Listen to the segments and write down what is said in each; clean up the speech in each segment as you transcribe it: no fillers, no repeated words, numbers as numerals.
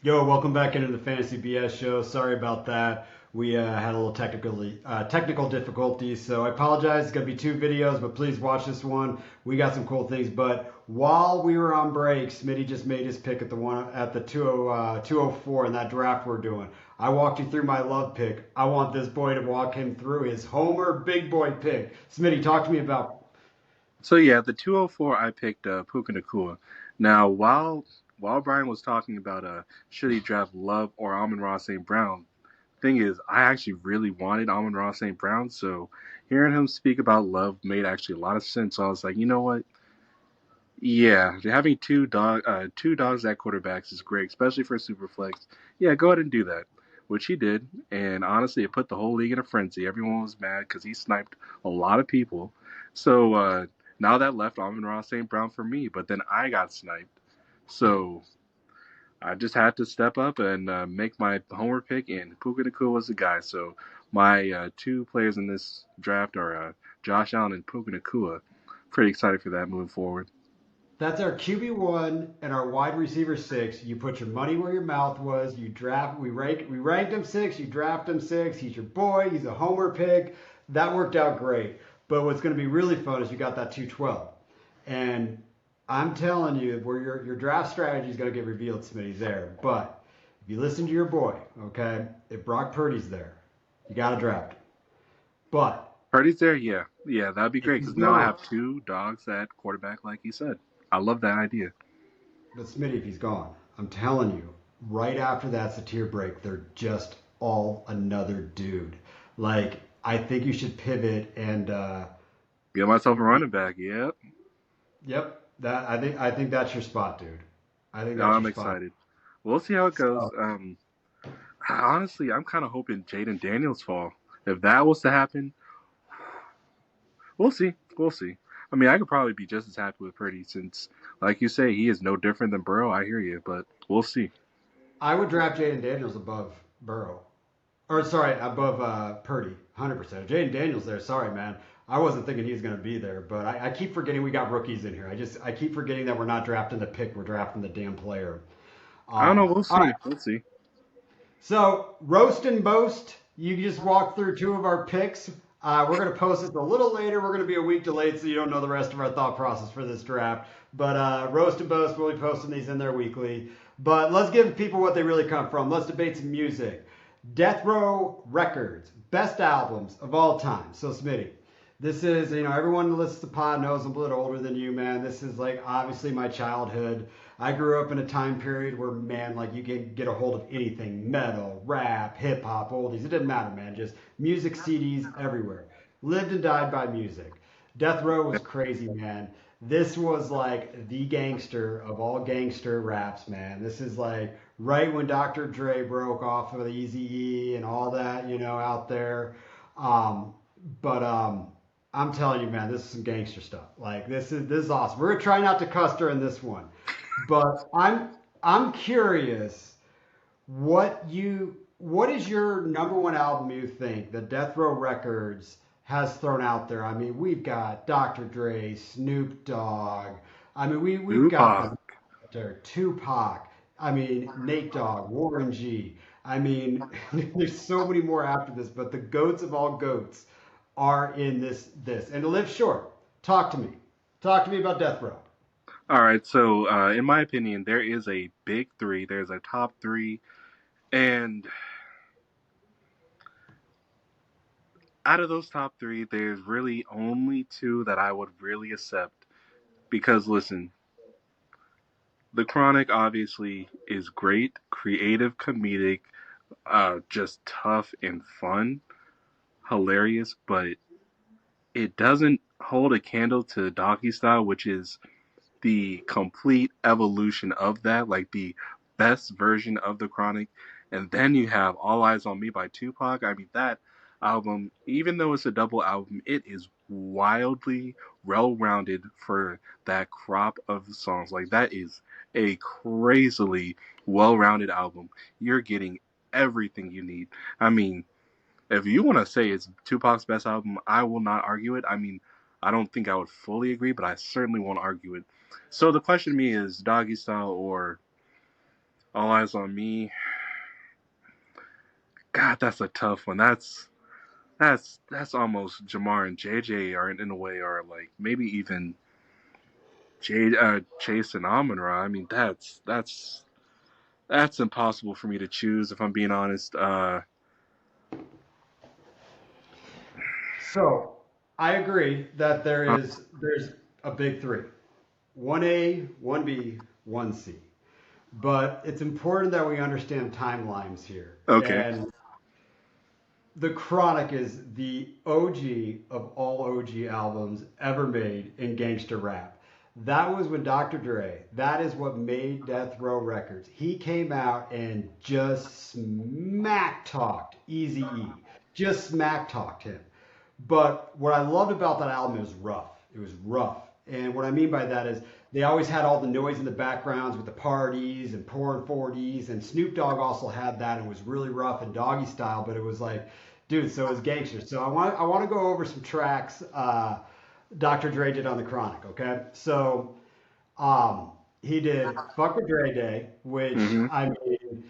Yo, welcome back into the Fantasy BS show. Sorry about that. We had a little technical difficulties, so I apologize. It's gonna be two videos, but please watch this one. We got some cool things. But while we were on break, Smitty just made his pick at the 204 in that draft we're doing. I walked you through my love pick. I want this boy to walk him through his Homer big boy pick. Smitty, talk to me about. So yeah, the 204 I picked Puka Nakua. Now while Brian was talking about should he draft Love or Amon-Ra St. Brown, thing is I actually really wanted Amon-Ra St. Brown, so hearing him speak about Love made actually a lot of sense. So I was like, you know what? Yeah, having two dogs at quarterbacks is great, especially for Superflex. Yeah, go ahead and do that, which he did, and honestly, it put the whole league in a frenzy. Everyone was mad because he sniped a lot of people. So now that left Amon-Ra St. Brown for me, but then I got sniped. So I just had to step up and make my homer pick, and Puka Nakua was the guy. So my two players in this draft are Josh Allen and Puka Nakua. Pretty excited for that moving forward. That's our QB1 and our wide receiver six. You put your money where your mouth was. You draft. We ranked him six. You draft him six. He's your boy. He's a homer pick. That worked out great. But what's going to be really fun is you got that 212, and I'm telling you where your draft strategy is going to get revealed. Smitty's there, but if you listen to your boy, okay, if Brock Purdy's there, you got to draft him. But Purdy's there, yeah, yeah, that'd be if great he's because now I gone, have two dogs at quarterback, like you said. I love that idea. But Smitty, if he's gone, I'm telling you, right after that's a tier break. They're just all another dude. Like, I think you should pivot and Get myself a running back. Yep. yep, that I think that's your spot, dude. I think Now that's I'm your spot. excited. We'll see how it goes. So Honestly, I'm kind of hoping Jaden Daniels fall. If that was to happen, we'll see. We'll see. I mean, I could probably be just as happy with Purdy since, like you say, he is no different than Burrow. I hear you, but we'll see. I would draft Jaden Daniels above Burrow, or sorry, above Purdy, 100%. Jaden Daniels there. Sorry, man. I wasn't thinking he was going to be there, but I keep forgetting we got rookies in here. I keep forgetting that we're not drafting the pick, we're drafting the damn player. I don't know. We'll All right. see. We'll see. So roast and boast. You just walked through two of our picks. We're going to post this a little later. We're going to be a week delayed, so you don't know the rest of our thought process for this draft. But roast and boast, we'll be posting these in there weekly. But let's give people what they really come from. Let's debate some music. Death Row Records, best albums of all time. So Smitty, this is, everyone who listens to pod knows I'm a little older than you, man. This is like obviously my childhood. I grew up in a time period where, man, like you can get a hold of anything, metal, rap, hip hop, oldies. It didn't matter, man. Just music CDs everywhere. Lived and died by music. Death Row was crazy, man. This was like the gangster of all gangster raps, man. This is like right when Dr. Dre broke off of the Eazy-E and all that, out there. Um, but I'm telling you, man, this is some gangster stuff. Like this is awesome. We're gonna try not to cuss during this one, but I'm curious what is your number one album you think that Death Row Records has thrown out there? I mean, we've got Dr. Dre, Snoop Dogg. I mean, we've got Tupac. the there, Tupac. I mean, Nate Dogg, Warren G. I mean, there's so many more after this, but the goats of all goats are in this. And to live short, talk to me. Talk to me about Death Row. All right. So, in my opinion, there is a big three. There's a top three, and out of those top three, there's really only two that I would really accept. Because listen, the Chronic obviously is great, creative, comedic, just tough and fun, hilarious, but it doesn't hold a candle to Doggy Style, which is the complete evolution of that, like the best version of the Chronic. And then you have All Eyes on Me by Tupac. I mean, that album, even though it's a double album, it is wildly well rounded for that crop of songs. Like, that is a crazily well rounded album. You're getting everything you need. I mean, if you want to say it's Tupac's best album, I will not argue it. I mean, I don't think I would fully agree, but I certainly won't argue it. So the question to me is Doggy Style or All Eyes on Me. God, that's a tough one. That's almost Jamar and JJ are in a way, or like maybe even Chase and Amon Ra. I mean, that's impossible for me to choose if I'm being honest. So I agree that there's a big three. 1A, 1B, 1C. But it's important that we understand timelines here. Okay. And The Chronic is the OG of all OG albums ever made in gangster rap. That was when Dr. Dre, that is what made Death Row Records. He came out and just smack talked Easy E. Just smack talked him. But what I loved about that album, it was rough. It was rough. And what I mean by that is they always had all the noise in the backgrounds with the parties and pouring 40s. And Snoop Dogg also had that and was really rough and doggy style, but it was like, dude, so it was gangster. So I want to go over some tracks Dr. Dre did on the Chronic, okay? So he did Fuck with Dre Day, which Mm-hmm. I mean,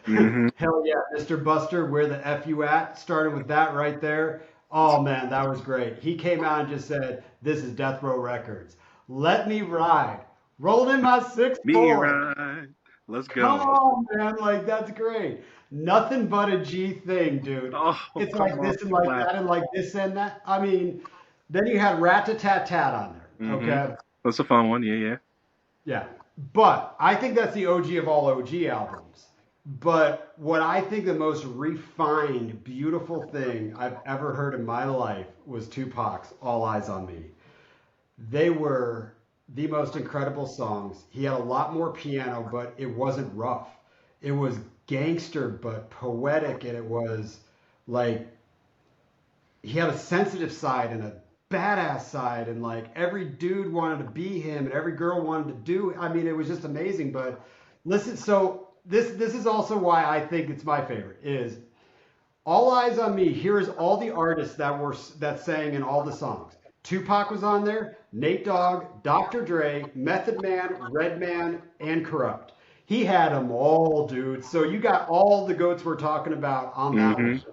Mm-hmm. hell yeah, Mr. Buster, where the F you at? Starting with that right there. Oh man, that was great. He came out and just said, "This is Death Row Records. Let me ride. Rolled in my six Me four. right. Let's Come go. on, man. Like, that's great. Nothing but a G thing, dude. Oh, It's come like on, this and like clap. that and like this and that. I mean, then you had Rat-a-tat-tat on there. Mm-hmm. Okay. That's a fun one. Yeah, yeah. Yeah. But I think that's the OG of all OG albums. But what I think the most refined, beautiful thing I've ever heard in my life was Tupac's All Eyes on Me. They were the most incredible songs. He had a lot more piano, but it wasn't rough. It was gangster, but poetic, and it was like he had a sensitive side and a badass side, and like every dude wanted to be him, and every girl wanted to do. I mean, it was just amazing. But listen, so this is also why I think it's my favorite. Is All Eyes on Me. Here's all the artists that sang in all the songs. Tupac was on there, Nate Dogg, Dr. Dre, Method Man, Redman, and Corrupt. He had them all, dude. So you got all the goats we're talking about on that Mm-hmm. one.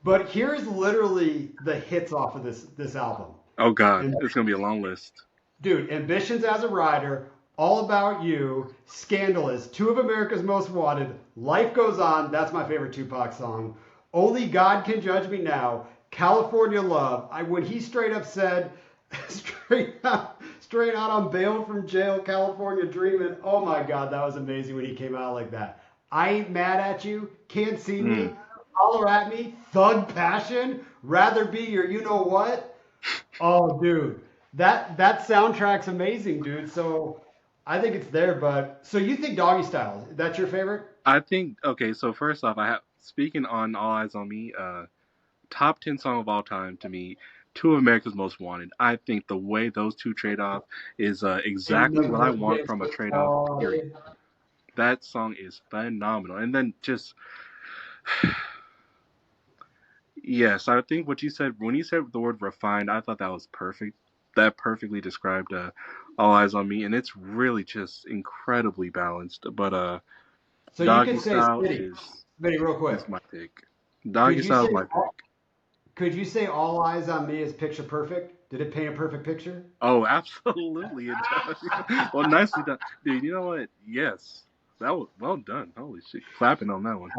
But here's literally the hits off of this album. Oh God, And it's gonna be a long list. dude, Ambitions as a Rider, All About You, Scandalous, two of America's Most Wanted, Life Goes On, that's my favorite Tupac song. Only God Can Judge Me Now, California Love. When he straight up said, straight out on bail from jail, California Dreamin'. Oh my God, that was amazing when he came out like that. I ain't mad at you, can't see Mm. me, holler at me, Thug Passion, rather be your you know what. Oh, dude, that soundtrack's amazing, dude. So I think it's there. But so you think Doggy Style? That's your favorite? I think okay. So first off, I have speaking on All Eyes on Me. Top 10 song of all time to me. Two of America's Most Wanted. I think the way those two trade off is In the exactly what I want from a gangster trade off. Period. party. That song is phenomenal. And then just yes, I think what you said when you said the word refined, I thought that was perfect. That perfectly described All Eyes on Me, and it's really just incredibly balanced. But So you Doggy could say, Style Smitty, Smitty, real quick. is my pick. Could Doggy you Style say is my pick. could you say All Eyes on Me is picture perfect? Did it paint a perfect picture? Oh, absolutely it does. Well, nicely done, dude. You know what? Yes, that was well done. Holy shit, clapping on that one.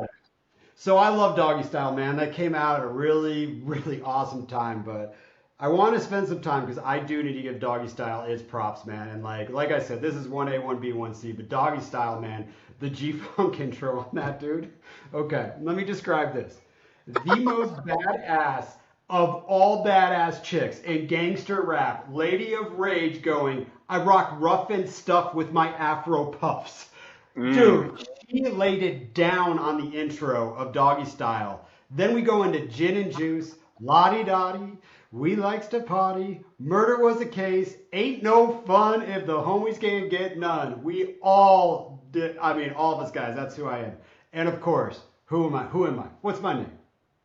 So I love Doggy Style, man. That came out at a really, really awesome time. But I want to spend some time because I do need to give Doggy Style its props, man. And like I said, this is 1A, 1B, 1C. But Doggy Style, man, the G Funk intro on that, dude. Okay, let me describe this. The most badass of all badass chicks in gangster rap, Lady of Rage going, I rock rough and stuff with my afro puffs. Mm. Dude, she laid it down on the intro of Doggy Style. Then we go into Gin and Juice, Lottie Dottie, We Likes to Party, Murder Was a Case, Ain't No Fun If the Homies Can't Get None. We all did, I mean, all of us guys, that's who I am. And of course, who am I? Who am I? What's my name?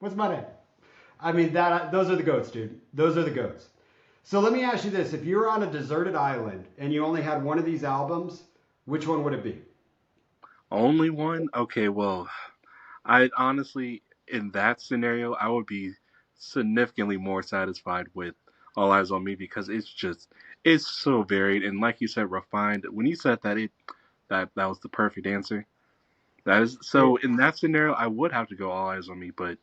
What's my name? I mean, those are the goats, dude. Those are the goats. So let me ask you this. If you were on a deserted island and you only had one of these albums, which one would it be? Only one? Okay, well, I honestly, in that scenario, I would be significantly more satisfied with All Eyes on Me because it's so varied and like you said, refined. When you said that, that was the perfect answer. That is so. In that scenario, I would have to go All Eyes on Me, but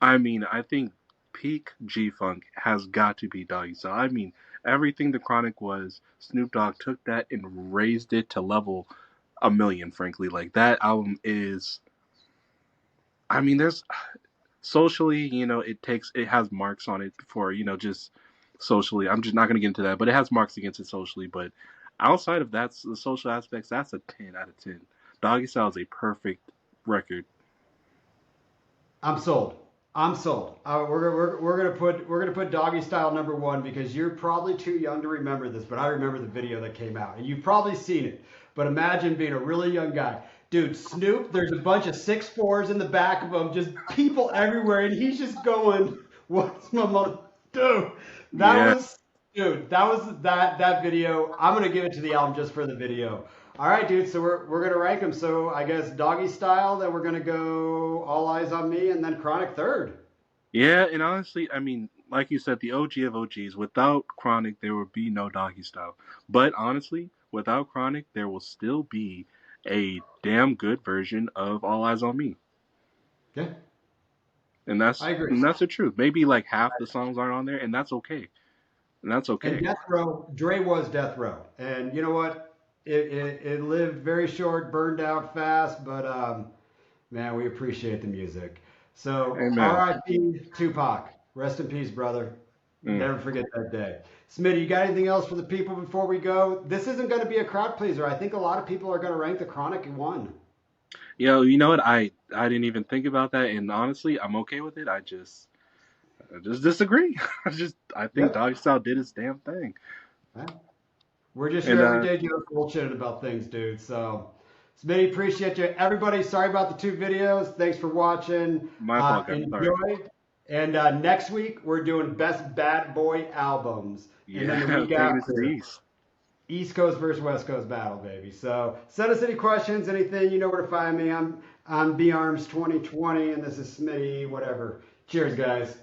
I mean, I think peak G Funk has got to be Doggy Style. I mean, everything the Chronic was, Snoop Dogg took that and raised it to level a million. Frankly, like that album is. I mean, there's socially, it has marks on it for just socially. I'm just not gonna get into that, but it has marks against it socially. But outside of that, the social aspects, that's a 10 out of 10. Doggy Style is a perfect record. I'm sold. I'm sold. We're gonna put Doggy Style number one because you're probably too young to remember this, but I remember the video that came out, and you've probably seen it. But imagine being a really young guy, dude. Snoop, there's a bunch of 6'4s in the back of him, just people everywhere, and he's just going, "What's my mother do?" That Yeah, was, dude. That was that video. I'm gonna give it to the album just for the video. All right, dude. So we're gonna rank them. So I guess Doggy Style. Then we're gonna go All Eyes on Me, and then Chronic third. yeah, and honestly, I mean, like you said, the OG of OGs. Without Chronic, there would be no Doggy Style. But honestly, without Chronic, there will still be a damn good version of All Eyes on Me. Yeah, And I agree. that's the truth. Maybe like half the songs aren't on there, and that's okay. And that's And okay. Death Row, Dre was Death Row, and you know what? It lived very short, burned out fast, but man, we appreciate the music. So Amen. R.I.P. Tupac. Rest in peace, brother. Mm. Never forget that day. Smitty, you got anything else for the people before we go? This isn't going to be a crowd pleaser. I think a lot of people are going to rank the Chronic one. You know what? I didn't even think about that, and honestly, I'm okay with it. I just disagree. I think Yep. Doggy Style did his damn thing. We're just And your everyday Joe bullshitting about things, dude. So, Smitty, appreciate you. Everybody, sorry about the two videos. Thanks for watching. my fault, guys. Sorry. Enjoy. And next week, we're doing best bad boy albums. And then the Yeah, week taking it to the after, east. East Coast versus West Coast battle, baby. So, send us any questions, anything. You know where to find me. I'm B Arms 2020, and this is Smitty, whatever. Cheers, guys.